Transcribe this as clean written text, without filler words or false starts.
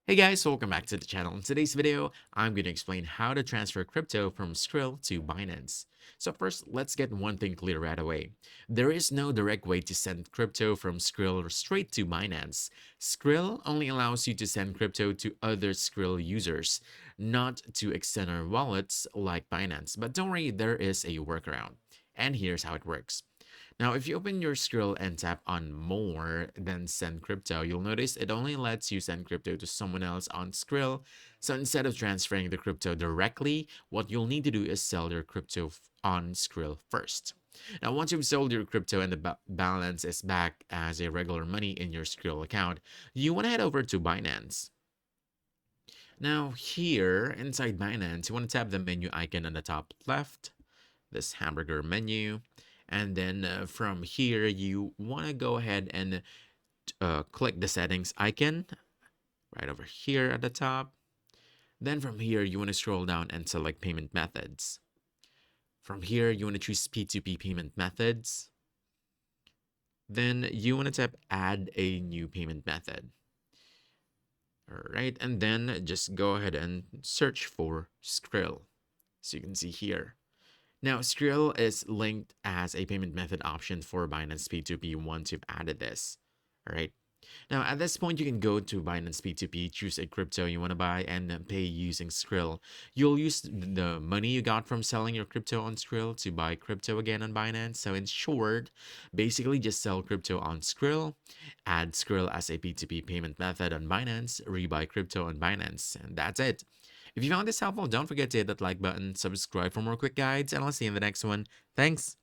Hey guys, welcome back to the channel. In today's video, I'm going to explain how to transfer crypto from Skrill to Binance. So first, let's get one thing clear right away. There is no direct way to send crypto from Skrill straight to Binance. Skrill only allows you to send crypto to other Skrill users, not to external wallets like Binance. But don't worry, there is a workaround. And here's how it works. Now, if you open your Skrill and tap on More, then Send Crypto, you'll notice it only lets you send crypto to someone else on Skrill. So instead of transferring the crypto directly, what you'll need to do is sell your crypto on Skrill first. Now, once you've sold your crypto and the balance is back as a regular money in your Skrill account, you want to head over to Binance. Now, here inside Binance, you want to tap the menu icon on the top left, this hamburger menu. And then from here, you want to go ahead and click the settings icon right over here at the top. Then from here, you want to scroll down and select payment methods. From here, you want to choose P2P payment methods. Then you want to tap add a new payment method. All right, and then just go ahead and search for Skrill. So you can see here. Now, Skrill is linked as a payment method option for Binance P2P once you've added this. All right. Now, at this point, you can go to Binance P2P, choose a crypto you want to buy, and pay using Skrill. You'll use the money you got from selling your crypto on Skrill to buy crypto again on Binance. So, in short, basically just sell crypto on Skrill, add Skrill as a P2P payment method on Binance, rebuy crypto on Binance, and that's it. If you found this helpful, don't forget to hit that like button, subscribe for more quick guides, and I'll see you in the next one. Thanks.